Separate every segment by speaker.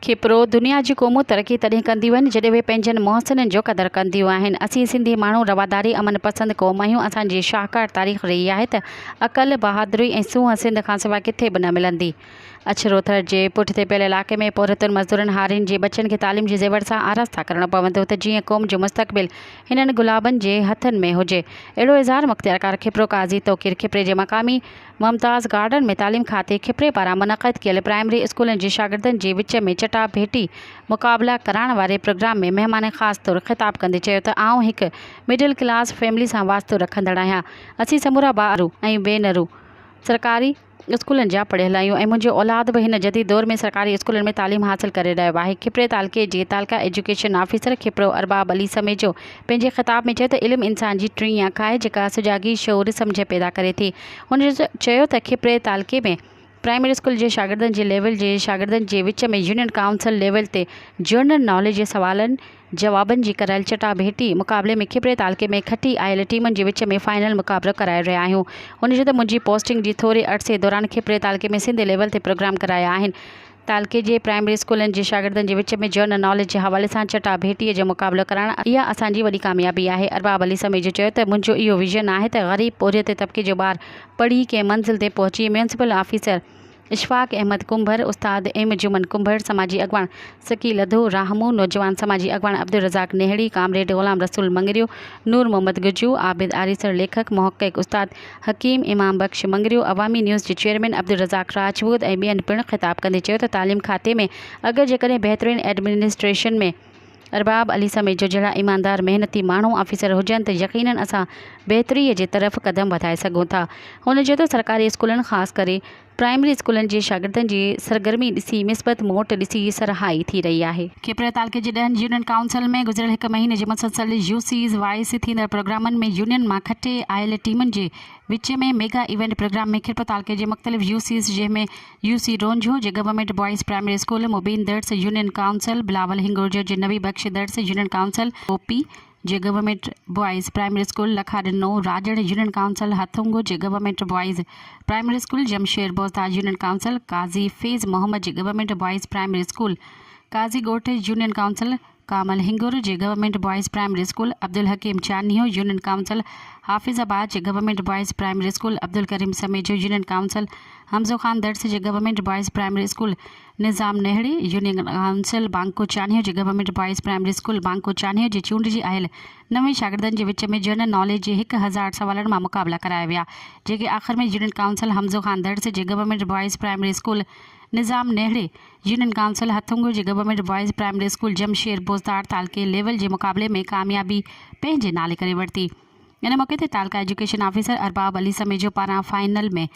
Speaker 1: खिपरो दुनिया जी क़ौमूं तरक़ी तॾहिं कंदियूं आहिनि जॾहिं उहे पंहिंजनि मुहसिननि जो क़दुरु कंदियूं आहिनि। असीं सिंधी माण्हू रवादारी अमन पसंदि क़ौम आहियूं। असांजी शाहकार तारीख़ रही आहे त अक़ल बहादुरी ऐं सूंहं सिंध खां सवाइ किथे बि न मिलंदी। अछरोथर जे पुठिते पियल इलाइक़े में पौरतुनि मज़दूरनि हारियुनि जे बचनि खे तालीम जे ज़ेवर सां आरास्ता करणो पवंदो त जीअं क़ौम जो मुस्तक़बिल हिननि गुलाबनि जे हथनि में हुजे। अहिड़ो इज़हार मुख़्तियारकार खिपरो काज़ी तौक़ीर खिपरे जे मक़ामी मुमताज़ गार्डन में तालीम खाते खिपरे पारां मुनक़िद कयल प्राइमरी स्कूलनि जे शागिर्दनि जे विच में चटाभेटी मुक़ाबला कराइण वारे प्रोग्राम में महिमान ख़ासि तौरु ख़िताब कंदे चयो त आउं हिकु मिडिल क्लास फैमिली सां वास्तो रखंदड़ आहियां। असीं समूरा ॿार ऐं भेनरूं सरकारी स्कूलनि जा पढ़ियल आहियूं ऐं मुंहिंजो औलाद बि हिन जदीद दौर में सरकारी स्कूलनि में तालीम हासिल करे रहियो आहे। खिपरे तालके जे तालका एजुकेशन ऑफिसर खिपरो अरबाब अली समेजो पंहिंजे ख़िताब में चयो त इल्मु इंसान जी टीं अखि आहे जेका सुजागी शौर सम्झ पैदा करे थी। हुन चयो त खिपरे तालके में प्राइमरी स्कूल जे शागिर्दनि जे लेवल जे शागिर्दनि जे विच में यूनियन काउंसिल लेवल ते जनरल नॉलेज जे सवालनि जवाबनि जी करायल चटाभेटी मुक़ाबले में खिपरे तालके में खटी आयल टीमनि जे विच में फाइनल मुक़ाबलो कराए रहिया आहियूं। हुन चयो त मुंहिंजी पोस्टिंग जी थोरे अरसे दौरान खिपरे तालके में सिंध लेवल ते प्रोग्राम कराया आहिनि। तालके जे प्राइमरी स्कूलनि जे शागिर्दनि जे विच में जनरल नॉलेज जे हवाले सां चटाभेटीअ जो मुक़ाबलो कराइण इहा असांजी वॾी कामयाबी आहे। अरबाब अली समेजो चयो त मुंहिंजो इहो विज़न आहे त ग़रीब पोरियत तबिके जो ॿारु पढ़ी कंहिं मंज़िल ते पहुची। म्यूनसिपल ऑफिसर इशफ़ाक़ अहमद कुंभर, उस्ताद एम जुमन कुंभर, समाजी अॻवान सकील अधो राहमू, नौजवान समाजी अॻवान अब्दुल रज़ाक नेहड़ी, कामरेड ग़ुलाम रसूल मंगरियो, नूर मोहम्मद गुजू, आबिद आरिसर लेखक, मुहक़क़ उस्ताद हकीम इमाम बख्श मंगरियो, अवामी न्यूज़ जे चेयरमैन अब्दुल रज़ाक राजपूत ऐं ॿियनि पिणु ख़िताब कंदे चयो त तालीम खाते में अगरि जेकॾहिं बहितरीन एडमिनिस्ट्रेशन में अरबाब अली समेजो जहिड़ा ईमानदार मेहनती माण्हू ऑफिसर हुजनि त यक़ीनन असां बहितरीअ जे तरफ़ क़दम वधाए सघूं था। हुन चयो त सरकारी स्कूलनि ख़ासि करे प्राइमरी स्कूलनि जे शागिर्दनि जी सरगर्मी ॾिसी मिस्बत मोट ॾिसी सरहाई थी रही आहे। खिपरे तालके जे 10 यूनियन काउंसिल में गुज़िरियल हिकु महीने जे मुसलसल यूसीज़ वाइस थींदड़ प्रोग्रामनि में यूनियन मां खटे आयल टीमनि जे विच में मेगा इवेंट प्रोग्राम में खिपरे तालके जे मुख़्तलिफ़ यूसीज़ जंहिंमें यूसी रोंझो जे government boys primary school, Mubeen Dars union council, Bilawal Hingorjo जे नवी बख्श दर्स यूनियन काउंसिल, ओपी जे government boys primary school, Lakhadino Rajar union council, Hathung जे government boys primary school, Jamsher Bostad union council, Qazi Faiz Mohammad जे government boys primary school, Qazi Goth union council, Kamal Hingor जे government boys primary school, Abdul Hakeem Chanio union council, Hafizabad जे government boys primary school, Abdul Karim Samejo union council, Hamzo Khan Dars जे government boys primary school, निज़ाम नेहड़ी union council, बांको चानियो जे government boys primary school, बांको चानियो जे चूंडिजी आयल नवे शागिर्दनि जे विच में general knowledge जे 1000 सवालनि मां मुक़ाबला कराया विया जेके आख़िर में यूनियन काउंसिल, हमज़ो खान दर्स जे government boys primary school, Nizam Nehre union council, Hathung जे government boys primary school, Jamsher Bostar तालके लेवल जे मुक़ाबले में कामयाबी पंहिंजे नाले करे वरिती। इन मौक़े ते तालका एजुकेशन ऑफिसर अरबाब अली समेजो पारां फाइनल में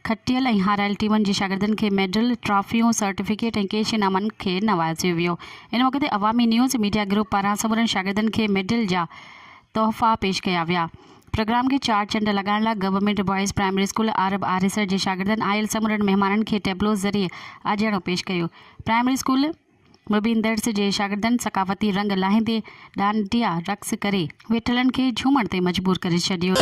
Speaker 1: खटियल ऐं हारायल टीमनि जे शागिर्दनि खे मेडल, ट्रॉफियूं, सर्टिफिकेट ऐं कैश इनामनि खे नवाज़ियो वियो। इन मौक़े ते अवामी न्यूज़ मीडिया ग्रुप पारां समूरनि शागिर्दनि खे मेडल जा तोहफ़ा पेश कया विया। प्रोग्राम खे चार चंड लॻाइण लाइ गवर्नमेंट बॉयज़ प्राइमरी स्कूल आरब आरिसर जे शागिर्दनि आयल समूरनि महिमाननि खे टेबलो ज़रिए आजियाणो पेश कयो। प्राइमरी स्कूल मुबीन दर्स जे शागिर्दनि सकाफ़ती रंग लाहींदे डांडिया रक़्स करे वेठलनि खे झूमण ते मजबूर करे छॾियो।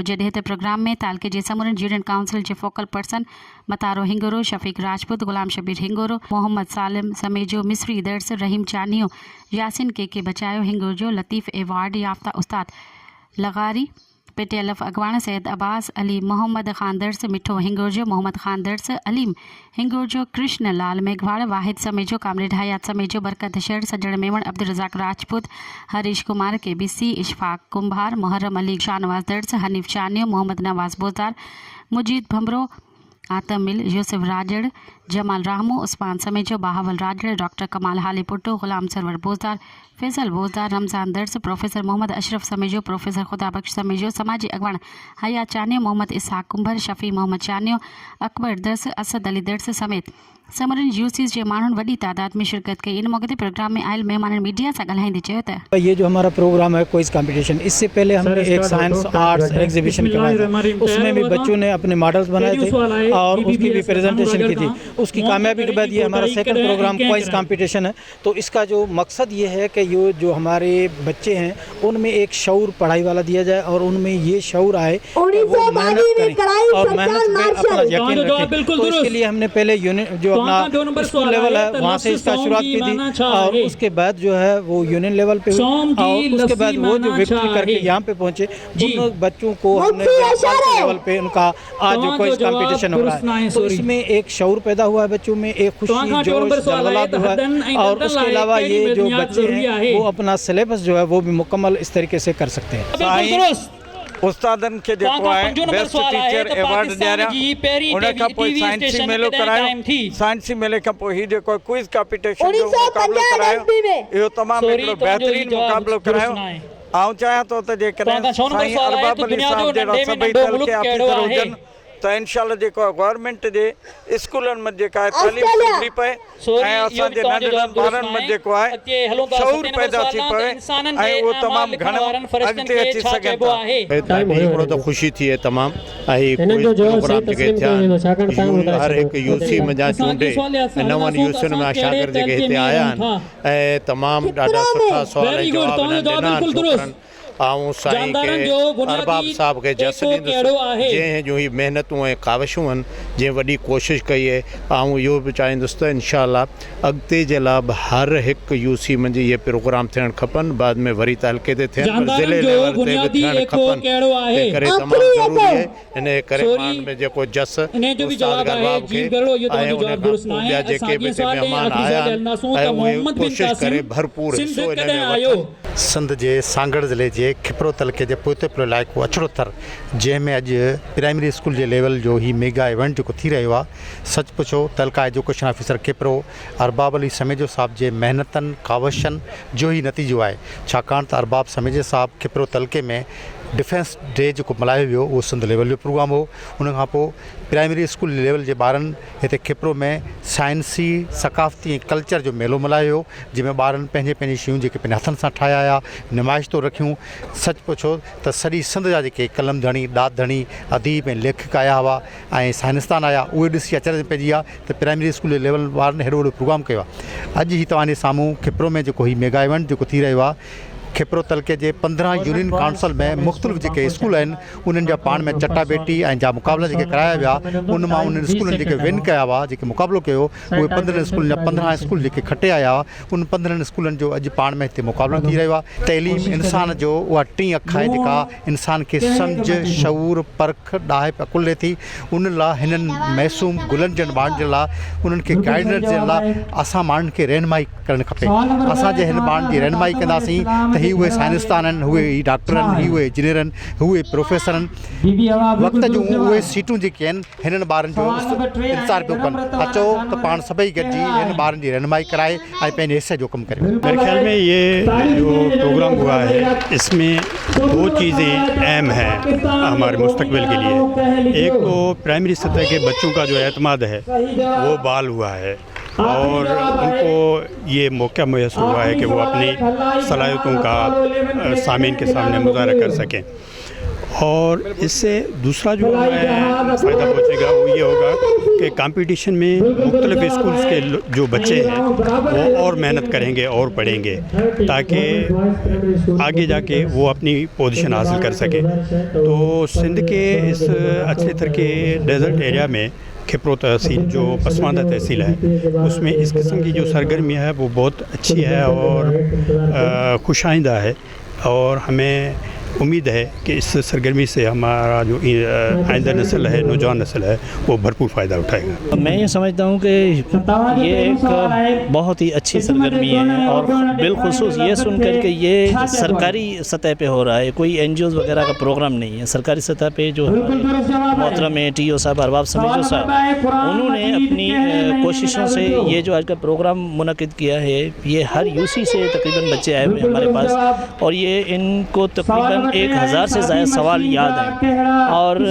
Speaker 1: जॾहिं त प्रोग्राम में तालके जे समूरनि यूनियन काउंसिल जे फोकल पर्सन मतारो हिंगोरो, शफ़ीक राजपूत, ग़ुलाम शबीर हिंगोरो, मोहम्मद सालिम समेजो, मिस्री दर्स, रहीम चानियो, यासिन के बचायो हिंगोरजो, लतीफ़ एवार्ड याफ्ता उस्ताद लगारी, पेटेलफ अगवान, सैयद अब्बास अली, मोहम्मद खान दर्स, मिठो हिंगोरजो, मोहम्मद खान दर्स, अलीम हिंगोरजो, कृष्ण लाल मेघवाड़, Wahid Samejo, comrade Hayat Samejo, Barkat Shahar, Sajjad Memon, Abdul Razzaq Rajput, Harish Kumar KBC, Ishfaq Kumbhar, Muharram Ali, Shahnawaz Dars, Hanif Chanio, Mohammad Nawaz Bozdar, Mujeed Bhambhro, Atam Mil, Yousuf Rajar, Jamal Rahmu, Usman Samejo, Bahawal Rajar, doctor Kamal Hali Putto, Ghulam Sarwar Bozdar, Faisal Bozdar, Ramzan Dars, professor Mohammad Ashraf Samejo, professor Khuda Bakhsh Samejo, समाजी अगवान हयात चानियो, मोहम्मद इसहाक़ कुंभर, शफ़ी मोहम्मद चानियो, अकबर दर्स, असद अली दर्स समेत समरन यूसीज़ जे माण्हुनि वॾी तादाद में शिरकत कई। इन मौके ते प्रोग्राम में आयल महिमाननि मीडिया सां ॻाल्हाईंदे चयो त
Speaker 2: ये जो हमारा प्रोग्राम है क्विज कंपटीशन, इससे पहले हमने एक साइंस आर्ट्स एग्जीबिशन करवाया था, उसमें भी बच्चों ने अपने मॉडल्स बनाए थे और उसकी भी प्रेजेंटेशन की थी। उसकी कामयाबी के बाद ये हमारा सेकंड प्रोग्राम क्विज कंपटीशन है। तो इसका जो मकसद ये है कि ये जो हमारे बच्चे हैं उनमें एक शऊर पढ़ाई वाला दिया जाए और उनमें ये शऊर आए कि वो मेहनत करें और मेहनत में अपना यकीन रखें। तो इसके लिए हमने पहले यूनियन जो अपना स्कूल लेवल है वहाँ से इसका शुरुआत की थी और उसके बाद जो है वो यूनियन लेवल पे हुई और उसके बाद वो जो विक्ट्री करके यहाँ पे पहुँचे उन बच्चों को हमने लेवल पे उनका आज जो क्विज कंपटीशन हो रहा है तो इसमें एक शऊर पैदा हुआ है बच्चों में, एक खुशी जोश जलवलात हुआ है और उसके अलावा ये जो बच्चे हैं वो अपना सिलेबस जो है वो भी मुकम्मल इस तरीके से कर सकते हैं।
Speaker 3: उस्तादन के जेको आहे बेस्ट टीचर अवार्ड ॾियारिया उन खां पोइ साइंसी मेलो करायो। साइंसी मेले खां पोइ हीउ जेको क्विज कॉम्पिटिशन जो मुक़ाबिलो करायो इहो तमामु हिकिड़ो बहितरीनु मुक़ाबिलो करायो। आउं चाहियां थो त जेकॾहिं साईं अरबाब अली साहब जहिड़ा सभई तलके ऑफिसर हुजनि तो इंशाल्लाह जेको गवर्नमेंट जे स्कूलनि में जेका आहे तालीम सुधरी पए ऐं असांजे नंढड़नि ॿारनि में जेको आहे शऊर पैदा थी पए ऐं उहो तमामु घणो अॻिते अची सघनि था।
Speaker 4: हिकिड़ो त ख़ुशी थी आहे तमामु ऐं प्रोग्राम जेके थिया हर हिकु यूसी में जा चूंडे नवनि यूसियुनि में शागिर्द जेके हिते आया आहिनि ऐं तमामु ॾाढा सुठा सुवाल ऐं जवाब ॾिना आहिनि छोकिरनि आऊं साईं के अरबाब साहब के जस ॾींदुसि जंहिं जूं ही महिनतूं ऐं काविशूं आहिनि जंहिं वॾी कोशिशि कई आहे। आऊं इहो बि चाहींदुसि त इनशाला अॻिते जे लाइ बि हर हिकु यूसी में इहे प्रोग्राम थियणु खपनि, बाद में वरी त हल्के ते थियनि पर ज़िले लेवल ते बि थियणु खपनि। तंहिं करे तमामु ज़रूरी आहे इन करे मान में जेको जस उस्ताद अरबाब खे ऐं उन खां पोइ ॿिया जेके बि हिते महिमान आया आहिनि ऐं उहे कोशिशि करे भरपूर हिसो इन में वठनि।
Speaker 5: सिंध जे सांगड़ ज़िले जे खिपरो तलके जे पोइते पियो इलाइक़ो अछड़ो थर जंहिंमें अॼु प्राइमरी स्कूल जे लेवल जो ही मेगा इवेंट जेको थी रहियो आहे सच पुछो तलका एजुकेशन ऑफिसर खिपरो अरबाब अली समेजो साहब जे महिनतनि कावशनि जो ही नतीजो आहे। छाकाणि त अरबाब समेजे साहब खिपरो तलके में डिफेंस डे जेको मल्हायो वियो उहो सिंध लेवल जो प्रोग्राम हो। उन खां पोइ प्राइमरी स्कूल लेवल जे ॿारनि हिते खिपरो में साइंसी सकाफ़ती ऐं कल्चर जो मेलो मल्हायो जंहिंमें ॿारनि पंहिंजे पंहिंजी शयूं जेके पंहिंजे हथनि सां ठाहिया हुआ नुमाइश तो रखियूं। सच पुछो त सॼी सिंध जा जेके कलम धणी दाद धणी अदीब ऐं लेखक आया हुआ ऐं साइंसदान आया उहे ॾिसी अचरज पइजी आहे त प्राइमरी स्कूल लेवल ॿारनि हेॾो वॾो प्रोग्राम कयो आहे। अॼु ही तव्हांजे साम्हूं खिपरो में जेको ही मेगा इवेंट जेको थी रहियो आहे खिपरो तलके जे 15 यूनियन काउंसिल में मुख़्तलिफ़ जेके स्कूल आहिनि उन्हनि जा पाण में चटाभेटी ऐं जा मुक़ाबला जेके कराया विया उन मां उन्हनि स्कूलनि जेके विन कया हुआ जेके मुक़ाबिलो कयो उहे 15 स्कूलनि जा 15 स्कूल जेके खटे आया हुआ उन 15 स्कूलनि जो अॼु पाण में हिते मुक़ाबिलो थी रहियो आहे। तइलीम इंसान जो उहा टी अख आहे जेका इंसान खे सम्झ शऊर परख ॾाहिप अकुले थी उन लाइ हिननि मैसूम गुलनि जे ॿारनि जे लाइ उन्हनि खे गाइडेंस जे लाइ असां माण्हुनि खे रहनुमाई करणु खपे। असांजे हिन ॿारनि जी रहनुमाई कंदासीं त ही उहे साइंसदान आहिनि उहे ही डॉक्टर आहिनि ही उहे इंजीनियर आहिनि उहे प्रोफेसर आहिनि। वक़्त जूं उहे सीटूं जेके आहिनि हिननि ॿारनि जो इंतज़ार पियो कनि अचो त पाण सभई गॾिजी हिन ॿारनि जी रहनुमाई कराए ऐं पंहिंजे हिसे जो कमु करे।
Speaker 6: मेरे ख्याल में ये जो प्रोग्राम हुआ है इसमें दो चीज़ें अहम हैं हमारे मुस्तकबिल के लिए। एक तो प्राइमरी सतह के बच्चों का जो एतमाद है वो बाल हुआ है और उनको ये मौका मुयस्सर हुआ है कि वो अपनी सलाहियतों का सामीन के सामने मुज़ाहरा कर सकें। और इससे दूसरा जो हमें फ़ायदा पहुँचेगा वो ये होगा कि कंपटीशन में मुख्तलिफ़ स्कूल्स के जो बच्चे हैं वो और मेहनत करेंगे और पढ़ेंगे ताकि आगे जाके वो अपनी पोजीशन हासिल कर सकें। तो सिंध के इस अच्छे तरह के डेजर्ट एरिया में खिपरो तहसील जो पसमानदा तहसील है उसमें इस किस्म की जो सरगर्मियाँ है वो बहुत अच्छी है और खुशाइंदा है और हमें उम्मीद है कि इस सरगर्मी से हमारा जो आइंदा नस्ल है नौजवान नस्ल है वो भरपूर फ़ायदा उठाएगा।
Speaker 7: मैं ये समझता हूँ कि ये एक बहुत ही अच्छी सरगर्मी है और बिलखुसूस ये सुनकर के ये सरकारी सतह पे हो रहा है, कोई NGOs वगैरह का प्रोग्राम नहीं है। सरकारी सतह पे जो मोहतरम TO साहब अरबाब समेजो साहब उन्होंने अपनी कोशिशों से ये जो आज का प्रोग्राम मुनक़िद किया है ये हर UC से तकरीबन बच्चे आए हुए हमारे पास और ये इनको तकरीबन 1000 से ज़्यादा सवाल याद हैं और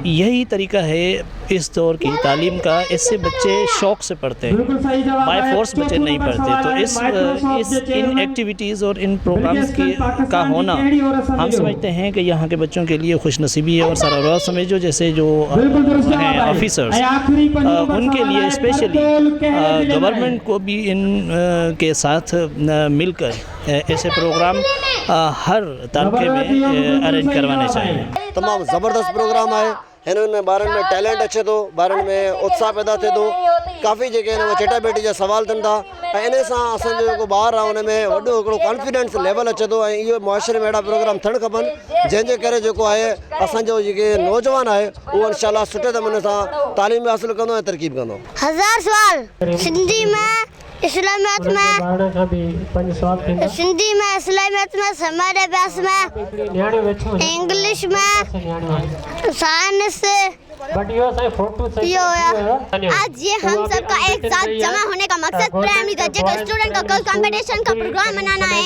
Speaker 7: यही तरीका है इस दौर की तालीम का। इससे बच्चे शौक़ से पढ़ते हैं, बाय फोर्स बच्चे नहीं पढ़ते। तो इन एक्टिविटीज़ और इन प्रोग्राम्स का होना हम समझते हैं कि यहाँ के बच्चों के लिए खुशनसीबी है। और सरबराह समझो जैसे जो हैं ऑफिसर्स, उनके लिए स्पेशली गवर्नमेंट को भी इन के साथ मिलकर ऐसे प्रोग्राम हर तालुके में अरेंज करवाने चाहिए।
Speaker 8: तमाम ज़बरदस्त प्रोग्राम है। हिननि में ॿारनि में टैलेंट अचे थो, ॿारनि में उत्साह पैदा थिए थो। काफ़ी जेके हिन चटाभेटी जा सवाल थियनि था ऐं इन सां असांजो जेको ॿारु आहे उन में वॾो हिकिड़ो कॉन्फिडेंस लेवल अचे थो। ऐं इहो मुआशरे में अहिड़ा प्रोग्राम थियणु खपनि जंहिंजे करे जेको आहे असांजो जेके नौजवान आहे उहो इंशाअल्लाह सुठे नमूने सां तालीम हासिल कंदो ऐं तरक़ीब कंदो।
Speaker 9: 1000 सवाल सिंधी में, इस्लामियत में, सिंधी में, इस्लामियत में, समाज अभ्यास में, इंग्लिश में, साइंस आज ये हम सब का एक साथ जमा होने का मकसद प्राइमरी दर्जे का स्टूडेंट का कंपटीशन का प्रोग्राम मनाना है।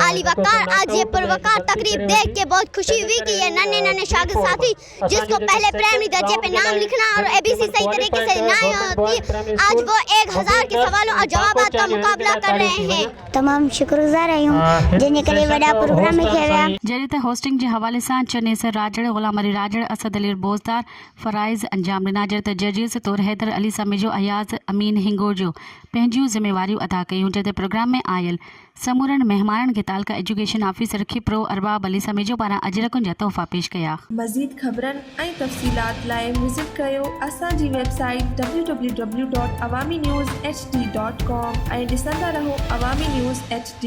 Speaker 9: आली वकार आज ये पुरवकार तकरीब देख के बहुत खुशी हुई कि ये नन्हे नन्हे शागिर्द साथी जिसको पहले प्राइमरी दर्जे पे नाम लिखना और एबीसी सही तरीके से नहीं होती, आज वो 1000 के सवालों और जवाबात का मुकाबला कर रहे हैं। तमाम शुक्रगुजार आहियूं जिन्हें करे वॾा प्रोग्राम लिखिया विया।
Speaker 1: जॾहिं त होस्टिंग जे हवाले सां चनेसर राजड़, गुलाम अली राजड़, असद अली बोज़दार फ़राइज़ अंजाम ॾिना। जॾहिं त जजिस तौर हैदर अली समेजो, अयाज़ अमीन हिंगोर जो पंहिंजियूं ज़िम्मेवारियूं अदा कयूं। जॾहिं प्रोग्राम में आयल समूरनि महिमाननि खे तालका एजुकेशन ऑफिसर खिप्रो अरबाब अली समेजो पारां अजरकुनि जा तोहफ़ा पेश कया।
Speaker 10: मज़ीद ख़बरनि ऐं तफ़सीलात लाइ विज़िट कयो असांजी वेबसाइट www.awamiNewsHD.com ऐं ॾिसंदा रहो अवामी न्यूज़ HD।